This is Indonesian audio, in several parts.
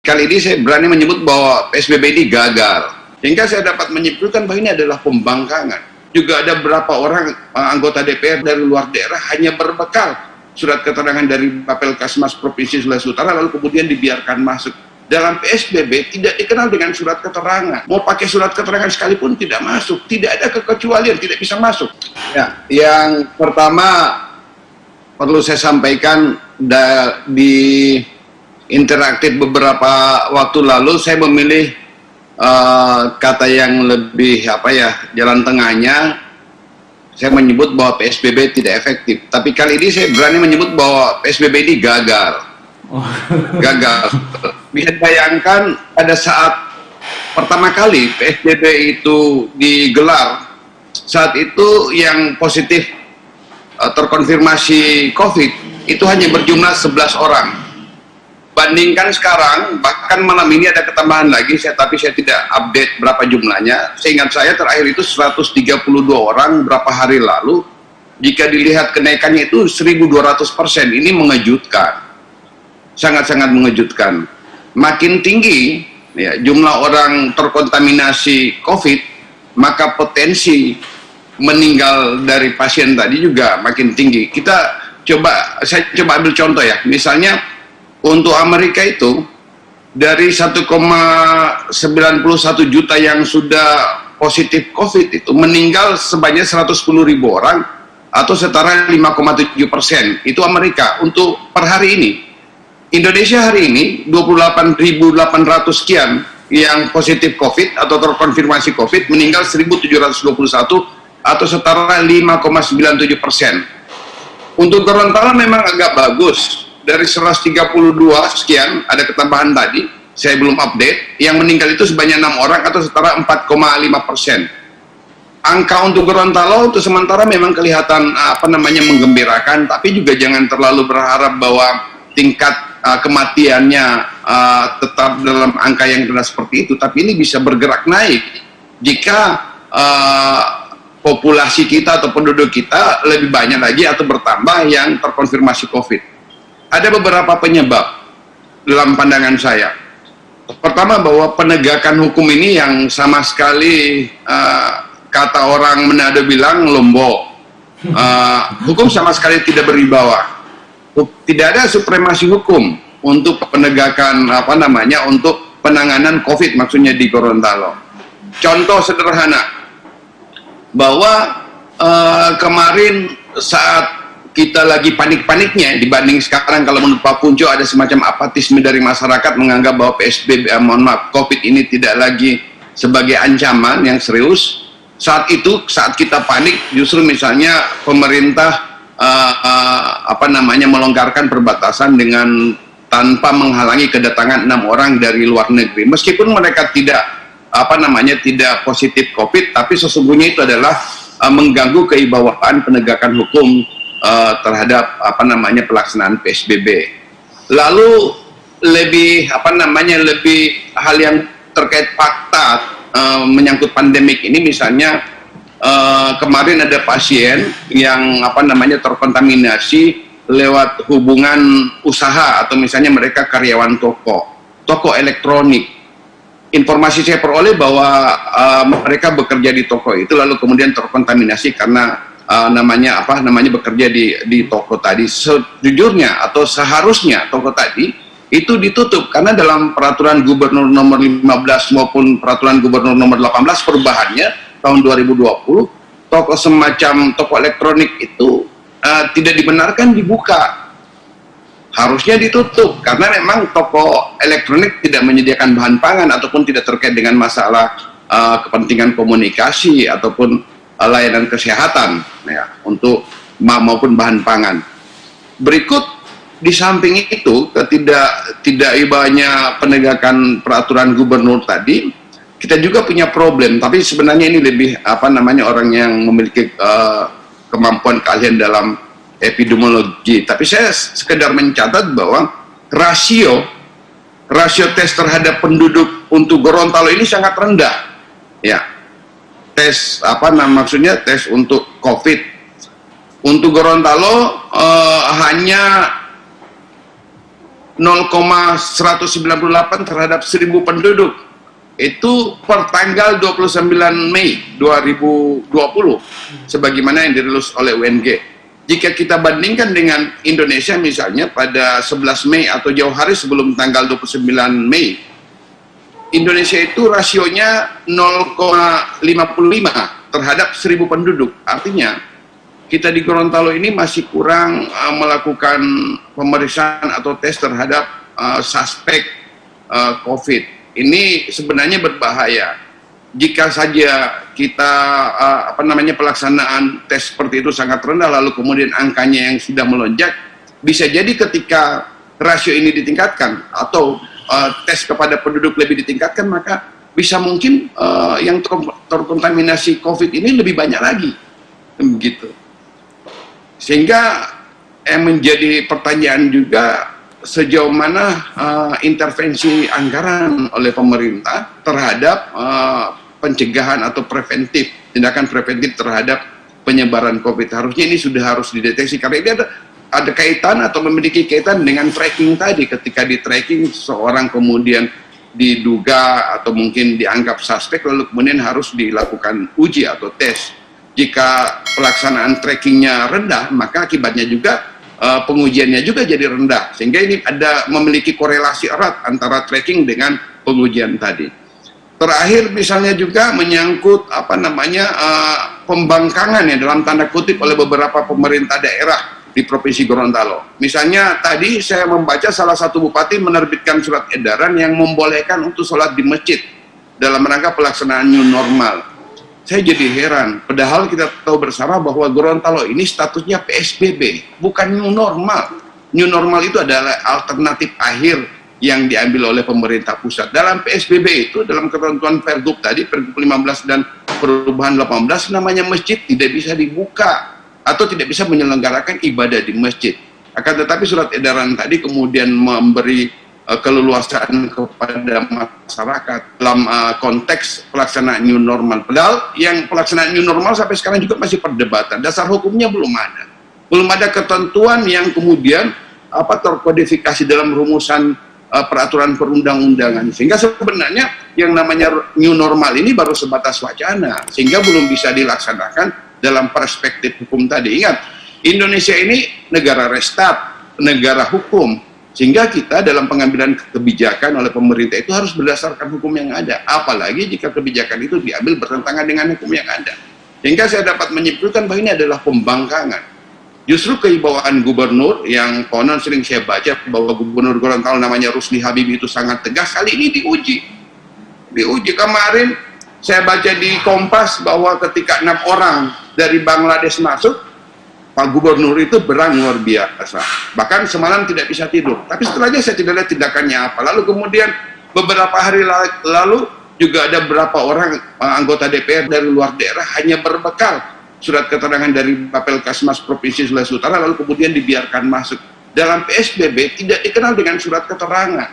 kali ini saya berani menyebut bahwa PSBB ini gagal. Sehingga saya dapat menyimpulkan bahwa ini adalah pembangkangan. Juga ada beberapa orang anggota DPR dari luar daerah hanya berbekal surat keterangan dari Bapelkasmas Provinsi Sulawesi Utara lalu kemudian dibiarkan masuk. Dalam PSBB tidak dikenal dengan surat keterangan. Mau pakai surat keterangan sekalipun tidak masuk. Tidak ada kekecualian, tidak bisa masuk. Ya, yang pertama perlu saya sampaikan di interaktif beberapa waktu lalu saya memilih kata yang lebih jalan tengahnya. Saya menyebut bahwa PSBB tidak efektif. Tapi kali ini saya berani menyebut bahwa PSBB ini gagal. Gagal. Bisa bayangkan pada saat pertama kali PSBB itu digelar, saat itu yang positif terkonfirmasi COVID itu hanya berjumlah 11 orang. Bandingkan sekarang, bahkan malam ini ada ketambahan lagi, tapi saya tidak update berapa jumlahnya. Seingat saya terakhir itu 132 orang berapa hari lalu. Jika dilihat kenaikannya itu 1.200%, ini mengejutkan. Sangat-sangat mengejutkan. Makin tinggi ya, jumlah orang terkontaminasi COVID, maka potensi meninggal dari pasien tadi juga makin tinggi. Saya coba ambil contoh ya, misalnya untuk Amerika itu dari 1,91 juta yang sudah positif COVID itu meninggal sebanyak 110.000 orang atau setara 5,7%. Itu Amerika untuk per hari ini. Indonesia hari ini 28.800 sekian yang positif COVID atau terkonfirmasi COVID, meninggal 1.721 atau setara 5,97%. Untuk Gorontalo memang agak bagus, dari 132 sekian ada ketambahan tadi, saya belum update, yang meninggal itu sebanyak 6 orang atau setara 4,5%. Angka untuk Gorontalo untuk sementara memang kelihatan menggembirakan, tapi juga jangan terlalu berharap bahwa tingkat kematiannya tetap dalam angka yang rendah seperti itu, tapi ini bisa bergerak naik jika populasi kita atau penduduk kita lebih banyak lagi atau bertambah yang terkonfirmasi COVID. Ada beberapa penyebab dalam pandangan saya. Pertama, bahwa penegakan hukum ini yang sama sekali kata orang Manado bilang lombok. Hukum sama sekali tidak berwibawa. Tidak ada supremasi hukum untuk penegakan untuk penanganan COVID maksudnya di Gorontalo. Contoh sederhana bahwa kemarin saat kita lagi panik-paniknya dibanding sekarang, kalau menurut Pak Punco ada semacam apatisme dari masyarakat menganggap bahwa PSBB COVID ini tidak lagi sebagai ancaman yang serius. Saat itu, saat kita panik, justru misalnya pemerintah melonggarkan perbatasan dengan tanpa menghalangi kedatangan 6 orang dari luar negeri, meskipun mereka tidak positif COVID, tapi sesungguhnya itu adalah mengganggu kewibawaan penegakan hukum terhadap pelaksanaan PSBB. Lalu lebih hal yang terkait fakta menyangkut pandemik ini, misalnya kemarin ada pasien yang terkontaminasi lewat hubungan usaha atau misalnya mereka karyawan toko elektronik. Informasi saya peroleh bahwa mereka bekerja di toko itu lalu kemudian terkontaminasi karena bekerja di toko tadi. Sejujurnya atau seharusnya toko tadi itu ditutup karena dalam peraturan gubernur nomor 15 maupun peraturan gubernur nomor 18 perubahannya tahun 2020, toko semacam toko elektronik itu tidak dibenarkan dibuka, harusnya ditutup karena memang toko elektronik tidak menyediakan bahan pangan ataupun tidak terkait dengan masalah kepentingan komunikasi ataupun layanan kesehatan ya, untuk maupun bahan pangan. Berikut, di samping itu tidak ibanya penegakan peraturan gubernur tadi, kita juga punya problem, tapi sebenarnya ini lebih orang yang memiliki kemampuan keahlian dalam epidemiologi. Tapi saya sekedar mencatat bahwa rasio tes terhadap penduduk untuk Gorontalo ini sangat rendah. Ya, tes tes untuk COVID untuk Gorontalo hanya 0,198 terhadap 1.000 penduduk. Itu per tanggal 29 Mei 2020 sebagaimana yang dirilis oleh UNG. Jika kita bandingkan dengan Indonesia misalnya pada 11 Mei atau jauh hari sebelum tanggal 29 Mei, Indonesia itu rasionya 0,55 terhadap 1.000 penduduk. Artinya kita di Gorontalo ini masih kurang melakukan pemeriksaan atau tes terhadap suspek COVID. Ini sebenarnya berbahaya. Jika saja kita pelaksanaan tes seperti itu sangat rendah, lalu kemudian angkanya yang sudah melonjak, bisa jadi ketika rasio ini ditingkatkan atau tes kepada penduduk lebih ditingkatkan, maka bisa mungkin yang terkontaminasi COVID ini lebih banyak lagi, begitu. Sehingga yang menjadi pertanyaan juga, sejauh mana intervensi anggaran oleh pemerintah terhadap pencegahan atau preventif, tindakan preventif terhadap penyebaran COVID. Harusnya ini sudah harus dideteksi, karena ini ada kaitan atau memiliki kaitan dengan tracking tadi. Ketika di tracking seorang kemudian diduga atau mungkin dianggap suspek, lalu kemudian harus dilakukan uji atau tes. Jika pelaksanaan trackingnya rendah, maka akibatnya juga pengujiannya juga jadi rendah, sehingga ini memiliki korelasi erat antara tracking dengan pengujian tadi. Terakhir misalnya juga menyangkut pembangkangan ya dalam tanda kutip oleh beberapa pemerintah daerah di Provinsi Gorontalo. Misalnya tadi saya membaca salah satu bupati menerbitkan surat edaran yang membolehkan untuk sholat di masjid dalam rangka pelaksanaan new normal. Saya jadi heran, padahal kita tahu bersama bahwa Gorontalo ini statusnya PSBB, bukan new normal. New normal itu adalah alternatif akhir yang diambil oleh pemerintah pusat. Dalam PSBB itu, dalam ketentuan Pergub tadi, Pergub 15 dan perubahan 18, namanya masjid tidak bisa dibuka atau tidak bisa menyelenggarakan ibadah di masjid. Akan tetapi surat edaran tadi kemudian memberi keleluasaan kepada masyarakat dalam konteks pelaksanaan new normal. Padahal yang pelaksanaan new normal sampai sekarang juga masih perdebatan. Dasar hukumnya belum ada. Belum ada ketentuan yang kemudian terkodifikasi dalam rumusan peraturan perundang-undangan. Sehingga sebenarnya yang namanya new normal ini baru sebatas wacana, sehingga belum bisa dilaksanakan dalam perspektif hukum tadi. Ingat, Indonesia ini negara restart, negara hukum. Sehingga kita dalam pengambilan kebijakan oleh pemerintah itu harus berdasarkan hukum yang ada. Apalagi jika kebijakan itu diambil bertentangan dengan hukum yang ada. Sehingga saya dapat menyimpulkan bahwa ini adalah pembangkangan. Justru kewibawaan gubernur yang konon sering saya baca bahwa gubernur Gorontalo namanya Rusli Habibie itu sangat tegas, kali ini diuji. Diuji kemarin saya baca di Kompas bahwa ketika 6 orang dari Bangladesh masuk, Pak Gubernur itu berang luar biasa. Bahkan semalam tidak bisa tidur. Tapi setelahnya saya tidak lihat tindakannya apa. Lalu kemudian beberapa hari lalu juga ada beberapa orang anggota DPR dari luar daerah hanya berbekal surat keterangan dari Bapelkasmas Provinsi Sulawesi Utara, lalu kemudian dibiarkan masuk. Dalam PSBB tidak dikenal dengan surat keterangan.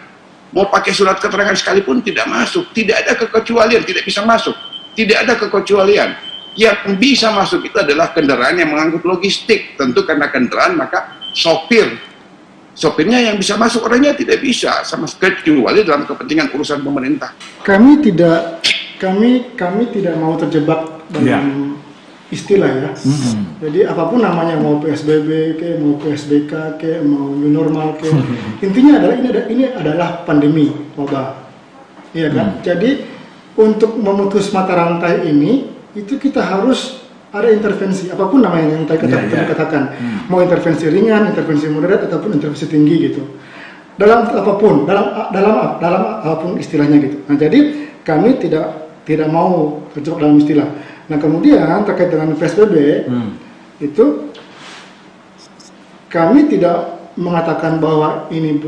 Mau pakai surat keterangan sekalipun tidak masuk. Tidak ada kekecualian, tidak bisa masuk. Tidak ada kekecualian. Yang bisa masuk itu adalah kendaraan yang mengangkut logistik. Tentu karena kendaraan maka sopirnya yang bisa masuk, orangnya tidak bisa sama sekali kecuali dalam kepentingan urusan pemerintah. Kami tidak mau terjebak dalam istilah ya. Jadi apapun namanya, mau PSBB ke, mau PSBK ke, mau new normal ke, intinya adalah ini adalah pandemi wabah. Iya kan? Jadi untuk memutus mata rantai ini itu kita harus ada intervensi, apapun namanya yang tadi katakan, mau intervensi ringan, intervensi moderat, ataupun intervensi tinggi gitu. Dalam apapun, dalam apapun istilahnya gitu. Nah, jadi kami tidak mau terjebak dalam istilah. Nah, kemudian terkait dengan PSBB itu kami tidak mengatakan bahwa ini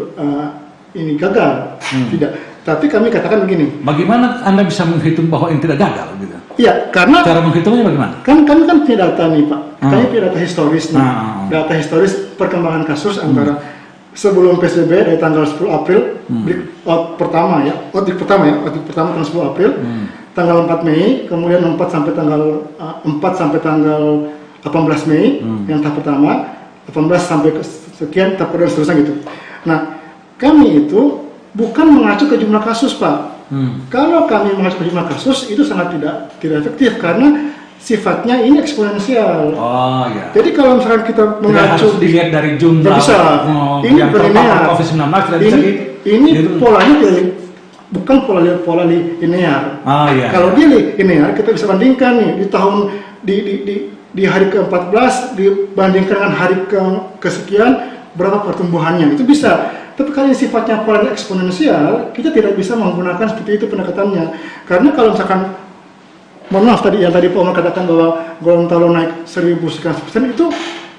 gagal, tidak. Tapi kami katakan begini. Bagaimana Anda bisa menghitung bahwa ini tidak gagal? Gitu? Iya, karena cara menghitungnya bagaimana? Kami kan punya data nih Pak. Kami punya data historis nih. Data historis perkembangan kasus antara sebelum PSBB dari tanggal 10 April pertama tanggal 10 April, tanggal 4 Mei, kemudian 4 sampai tanggal 18 Mei yang tahap pertama, 18 sampai sekian tahap kedua, seterusnya gitu. Nah, kami itu bukan mengacu ke jumlah kasus, Pak. Kalau kami mengacu ke jumlah kasus itu sangat tidak efektif karena sifatnya ini eksponensial. Oh ya. Jadi kalau misalkan kita mengacu harus dilihat dari jumlah bisa. Ini yang terpapar COVID-19 tidak bisa ini polanya bukan pola linear. Iya. Kalau dia linear kita bisa bandingkan nih di tahun di hari ke-14 dibandingkan dengan hari kesekian berapa pertumbuhannya, itu bisa. Tapi kalau yang sifatnya pola eksponensial, kita tidak bisa menggunakan seperti itu pendekatannya. Karena kalau misalkan, mohon maaf tadi Pak Omar katakan bahwa Gorontalo naik 1000 sekian persen,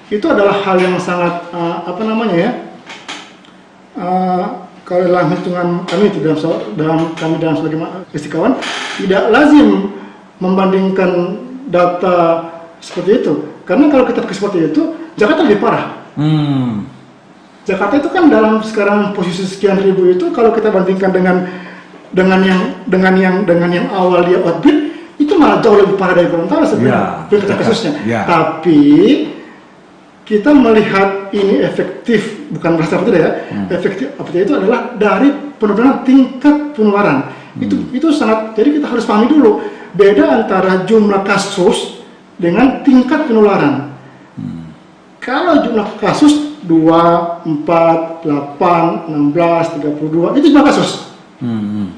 itu adalah hal yang sangat kalau dalam hitungan kami itu dalam sebagai fisikawan tidak lazim membandingkan data seperti itu. Karena kalau kita pakai seperti itu, Jakarta lebih parah. Jakarta itu kan dalam sekarang posisi sekian ribu itu, kalau kita bandingkan dengan yang awal dia outbreak, itu malah jauh lebih parah dari Gorontalo sebenarnya kasusnya. Tapi kita melihat ini efektif, bukan berasa tidak ya, efektif apa itu adalah dari penurunan tingkat penularan. Itu sangat, jadi kita harus pahami dulu beda antara jumlah kasus dengan tingkat penularan. Kalau jumlah kasus 2, 4, 8, 16, 32 itu jumlah kasus.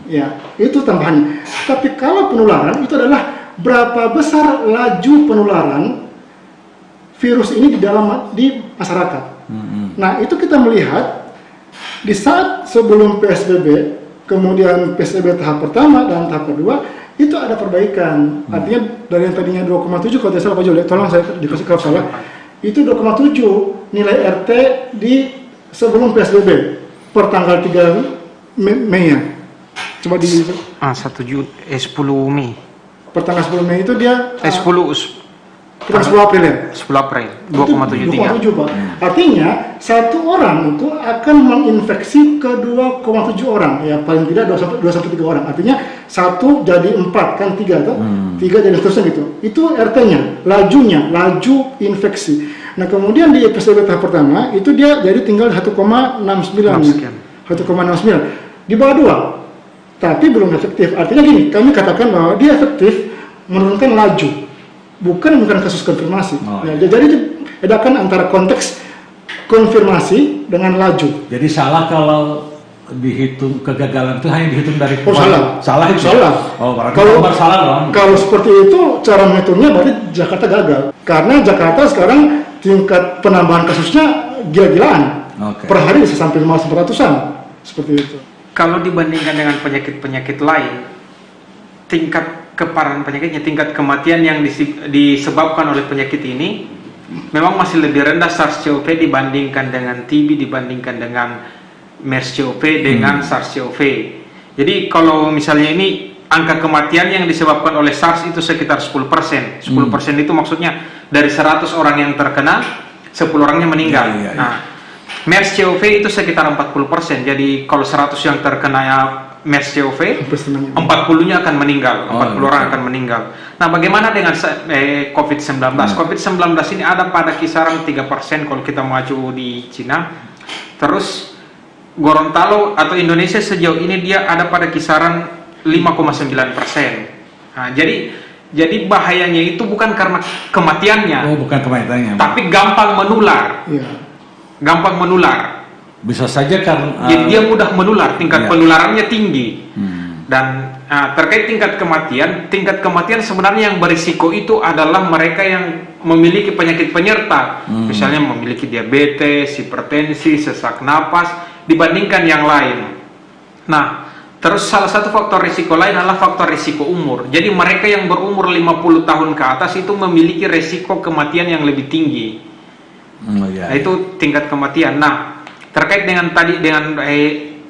Ya, itu tambahannya. Tapi kalau penularan itu adalah berapa besar laju penularan virus ini di masyarakat. Nah, itu kita melihat di saat sebelum PSBB, kemudian PSBB tahap pertama dan tahap kedua itu ada perbaikan. Artinya dari yang tadinya 2,7 kalau tidak salah Pak Juli, tolong saya dikasih kalau salah. Itu 2,7 nilai RT di sebelum PSBB per tanggal 3 Mei ya. Coba di 10 Mei. Per tanggal 10 Mei itu dia 10 April ya? 10 April 2,73. 2,7 Pak. Artinya satu orang itu akan menginfeksi ke 2,7 orang ya, paling tidak 2 sampai 3 orang. Artinya 1 jadi 4 kan 3 tuh. 3 jadi terusnya gitu. Itu RT-nya, laju infeksi. Nah, kemudian di PSBB tahap pertama itu dia jadi tinggal 1,69 ya. 1,69 di bawah 2. Tapi belum efektif. Artinya gini, kami katakan bahwa dia efektif menurunkan laju. Bukan kasus konfirmasi. Jadi itu bedakan antara konteks konfirmasi dengan laju. Jadi salah kalau dihitung kegagalan itu hanya dihitung dari salah itu salah. Oh, kalau salah dong. Kalau seperti itu cara menghitungnya berarti Jakarta gagal. Karena Jakarta sekarang tingkat penambahan kasusnya gila-gilaan. Per hari bisa sampai 500-an seperti itu. Kalau dibandingkan dengan penyakit-penyakit lain, tingkat keparahan penyakitnya, tingkat kematian yang disebabkan oleh penyakit ini memang masih lebih rendah SARS-CoV dibandingkan dengan TB, dibandingkan dengan MERS-CoV, dengan SARS-CoV. Jadi kalau misalnya ini angka kematian yang disebabkan oleh SARS itu sekitar 10%. 10% itu maksudnya dari 100 orang yang terkena, 10 orangnya meninggal. Nah, MERS-CoV itu sekitar 40%. Jadi kalau 100 yang terkena MERS-CoV, 40-nya akan meninggal, 40 orang akan meninggal. Nah, bagaimana dengan COVID-19? COVID-19 ini ada pada kisaran 3% kalau kita mengacu di Cina. Terus Gorontalo atau Indonesia sejauh ini dia ada pada kisaran 5,9%. Nah, jadi bahayanya itu bukan karena kematiannya. Bukan kematiannya. Tapi gampang menular. Gampang menular. Bisa saja karena dia mudah menular, tingkat penularannya tinggi. Dan terkait tingkat kematian sebenarnya yang berisiko itu adalah mereka yang memiliki penyakit penyerta, misalnya memiliki diabetes, hipertensi, sesak napas, dibandingkan yang lain. Nah, terus salah satu faktor risiko lain adalah faktor risiko umur. Jadi mereka yang berumur 50 tahun ke atas itu memiliki risiko kematian yang lebih tinggi. Nah, itu tingkat kematian. Nah, terkait dengan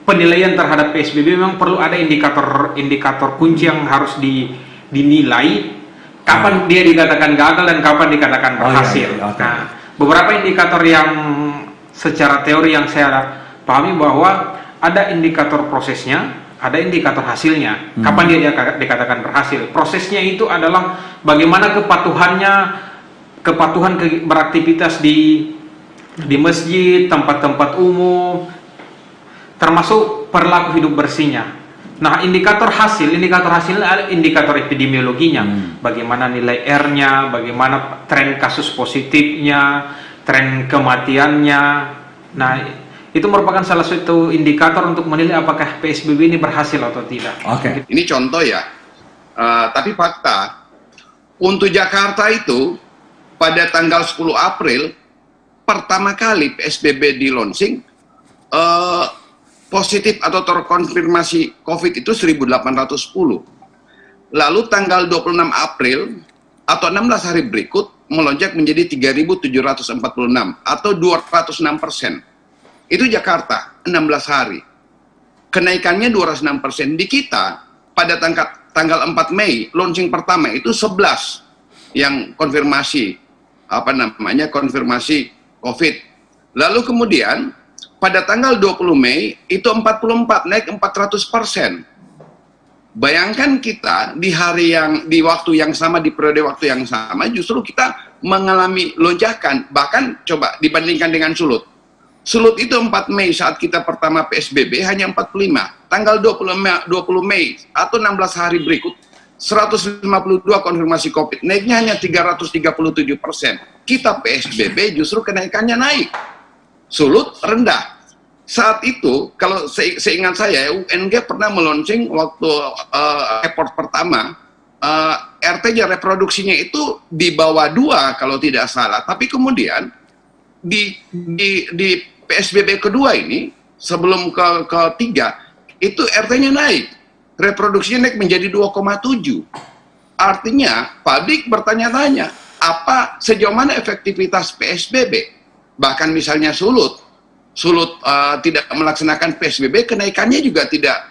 penilaian terhadap PSBB memang perlu ada indikator kunci yang harus dinilai kapan dia dikatakan gagal dan kapan dikatakan berhasil. Nah, beberapa indikator yang secara teori yang saya pahami bahwa ada indikator prosesnya, ada indikator hasilnya. Kapan dia dikatakan berhasil? Prosesnya itu adalah bagaimana kepatuhan beraktivitas di masjid, tempat-tempat umum, termasuk perilaku hidup bersihnya. Nah, indikator hasil adalah indikator epidemiologinya. Bagaimana nilai R-nya, bagaimana tren kasus positifnya, tren kematiannya. Nah, itu merupakan salah satu indikator untuk menilai apakah PSBB ini berhasil atau tidak. Oke. Ini contoh ya. Tapi fakta, untuk Jakarta itu pada tanggal 10 April pertama kali PSBB di launching, positif atau terkonfirmasi COVID itu 1.810. Lalu tanggal 26 April atau 16 hari berikut melonjak menjadi 3.746 atau 206%. Itu Jakarta, 16 hari. Kenaikannya 206%. Di kita, pada tanggal 4 Mei, launching pertama itu 11 yang konfirmasi, konfirmasi COVID. Lalu kemudian, pada tanggal 20 Mei, itu 44, naik 400%. Bayangkan kita di waktu yang sama, di periode waktu yang sama, justru kita mengalami lonjakan. Bahkan coba dibandingkan dengan Sulut. Sulut itu 4 Mei saat kita pertama PSBB hanya 45. Tanggal 20 Mei atau 16 hari berikut, 152 konfirmasi COVID. Naiknya hanya 337%. Kita PSBB justru kenaikannya naik. Sulut rendah. Saat itu, kalau seingat saya, UNG pernah meluncing waktu report pertama, RT-nya reproduksinya itu di bawah 2 kalau tidak salah. Tapi kemudian di PSBB kedua ini, sebelum ketiga, itu RT-nya naik. Reproduksinya naik menjadi 2,7. Artinya, publik bertanya-tanya, sejauh mana efektivitas PSBB? Bahkan misalnya Sulut tidak melaksanakan PSBB, kenaikannya juga tidak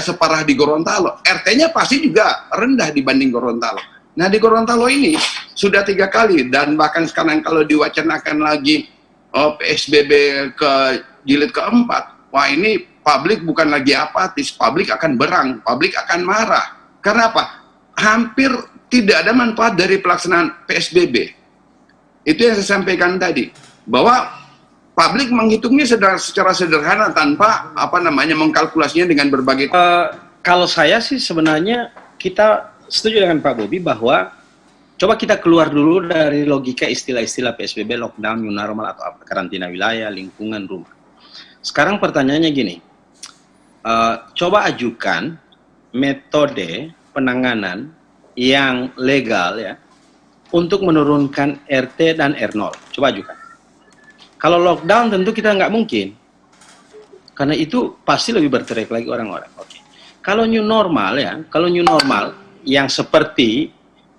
separah di Gorontalo. RT-nya pasti juga rendah dibanding Gorontalo. Nah, di Gorontalo ini sudah 3 kali, dan bahkan sekarang kalau diwacanakan lagi PSBB ke jilid keempat, wah ini publik bukan lagi apatis, publik akan berang, publik akan marah. Karena apa? Hampir tidak ada manfaat dari pelaksanaan PSBB. Itu yang saya sampaikan tadi, bahwa publik menghitungnya secara sederhana tanpa mengkalkulasinya dengan berbagai. Kalau saya sih sebenarnya kita setuju dengan Pak Bobi bahwa coba kita keluar dulu dari logika istilah-istilah PSBB, lockdown, new normal atau apa, karantina wilayah, lingkungan, rumah. Sekarang pertanyaannya gini, coba ajukan metode penanganan yang legal ya untuk menurunkan RT dan R0. Coba ajukan. Kalau lockdown tentu kita nggak mungkin. Karena itu pasti lebih berteriak lagi orang-orang. Oke. Kalau new normal ya, kalau new normal yang seperti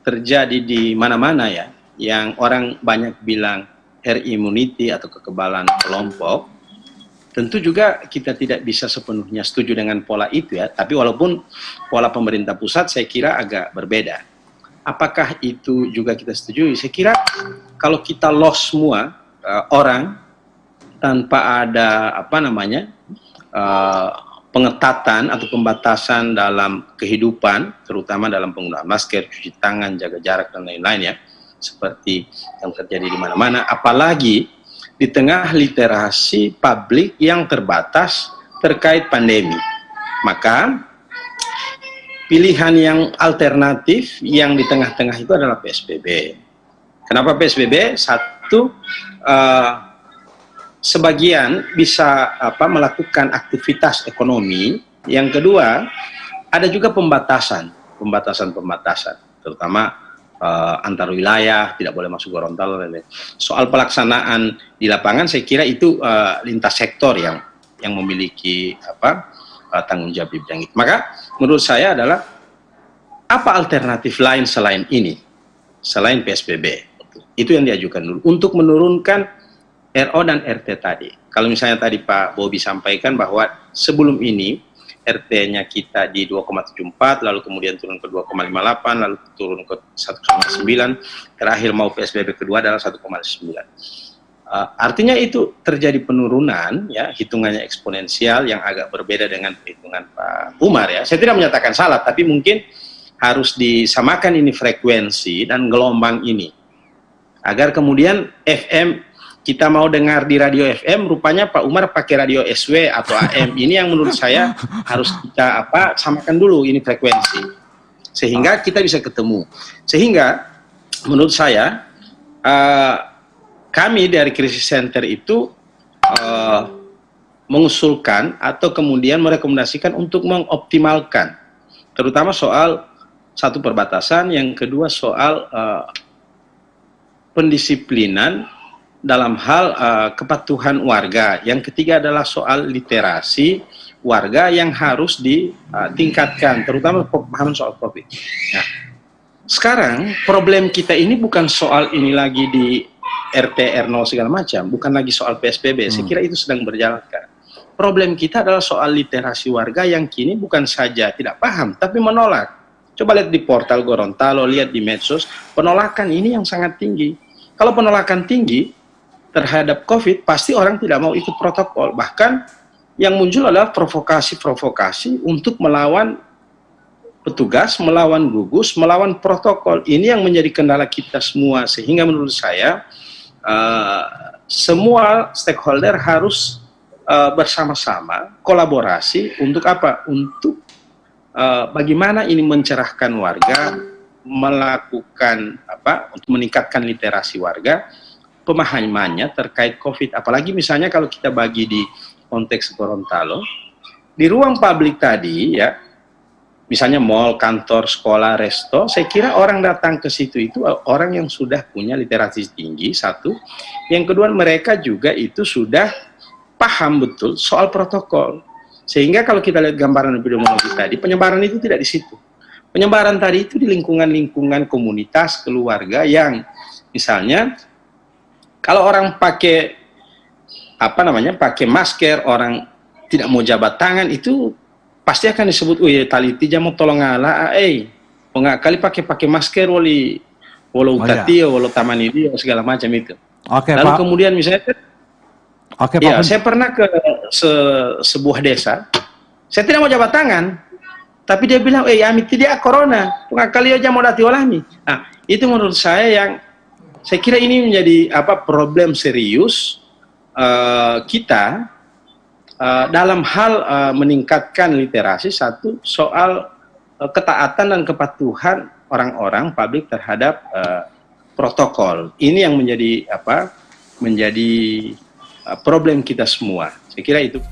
terjadi di mana-mana ya, yang orang banyak bilang herd immunity atau kekebalan kelompok, tentu juga kita tidak bisa sepenuhnya setuju dengan pola itu ya. Tapi walaupun pola pemerintah pusat saya kira agak berbeda. Apakah itu juga kita setujui? Saya kira kalau kita loss semua orang tanpa ada pengetatan atau pembatasan dalam kehidupan, terutama dalam penggunaan masker, cuci tangan, jaga jarak dan lain-lain ya, seperti yang terjadi di mana-mana, apalagi di tengah literasi publik yang terbatas terkait pandemi. Maka pilihan yang alternatif yang di tengah-tengah itu adalah PSBB. Kenapa PSBB? Satu, sebagian bisa melakukan aktivitas ekonomi. Yang kedua, ada juga pembatasan, terutama antar wilayah, tidak boleh masuk Gorontalo. Soal pelaksanaan di lapangan, saya kira itu lintas sektor yang memiliki tanggung jawab di bidang itu. Maka menurut saya adalah apa alternatif lain selain ini, selain PSBB? Itu yang diajukan dulu untuk menurunkan RO dan RT tadi. Kalau misalnya tadi Pak Bobi sampaikan bahwa sebelum ini RT-nya kita di 2,74, lalu kemudian turun ke 2,58, lalu turun ke 1,9, terakhir mau PSBB kedua adalah 1,9. Artinya itu terjadi penurunan, ya, hitungannya eksponensial yang agak berbeda dengan perhitungan Pak Umar ya. Saya tidak menyatakan salah, tapi mungkin harus disamakan ini frekuensi dan gelombang ini, agar kemudian FM kita mau dengar di radio FM, rupanya Pak Umar pakai radio SW atau AM. Ini yang menurut saya harus kita samakan dulu ini frekuensi, sehingga kita bisa ketemu. Sehingga menurut saya kami dari Krisis Center itu mengusulkan atau kemudian merekomendasikan untuk mengoptimalkan, terutama soal satu perbatasan, yang kedua soal pendisiplinan dalam hal kepatuhan warga. Yang ketiga adalah soal literasi warga yang harus ditingkatkan, terutama pemahaman soal COVID. Nah, sekarang problem kita ini bukan soal ini lagi di RT, R0 segala macam, bukan lagi soal PSBB. Saya kira itu sedang berjalan. Problem kita adalah soal literasi warga yang kini bukan saja tidak paham, tapi menolak. Coba lihat di portal Gorontalo, lihat di medsos, penolakan ini yang sangat tinggi. Kalau penolakan tinggi terhadap COVID, pasti orang tidak mau ikut protokol. Bahkan yang muncul adalah provokasi-provokasi untuk melawan petugas, melawan gugus, melawan protokol. Ini yang menjadi kendala kita semua. Sehingga menurut saya, semua stakeholder harus bersama-sama, kolaborasi untuk apa? Untuk bagaimana ini mencerahkan warga, melakukan untuk meningkatkan literasi warga, pemahamannya terkait COVID. Apalagi misalnya kalau kita bagi di konteks Gorontalo, di ruang publik tadi ya, misalnya mall, kantor, sekolah, resto, saya kira orang datang ke situ itu orang yang sudah punya literasi tinggi, satu. Yang kedua, mereka juga itu sudah paham betul soal protokol. Sehingga kalau kita lihat gambaran epidemiologi tadi, penyebaran itu tidak di situ. Penyebaran tadi itu di lingkungan-lingkungan komunitas, keluarga yang misalnya kalau orang pakai pakai masker, orang tidak mau jabat tangan, itu pasti akan disebut, taliti jamu tolong ala, kali pakai masker walau utatio, walau tamani dia segala macam itu. Lalu Pak, kemudian misalnya, Pak, saya pernah ke sebuah desa, saya tidak mau jabat tangan, tapi dia bilang, ami tidak corona, kali aja mau dati olahmi. Nah, itu menurut saya kira ini menjadi problem serius kita dalam hal meningkatkan literasi, satu soal ketaatan dan kepatuhan orang-orang publik terhadap protokol. Ini yang menjadi menjadi problem kita semua. Saya kira itu.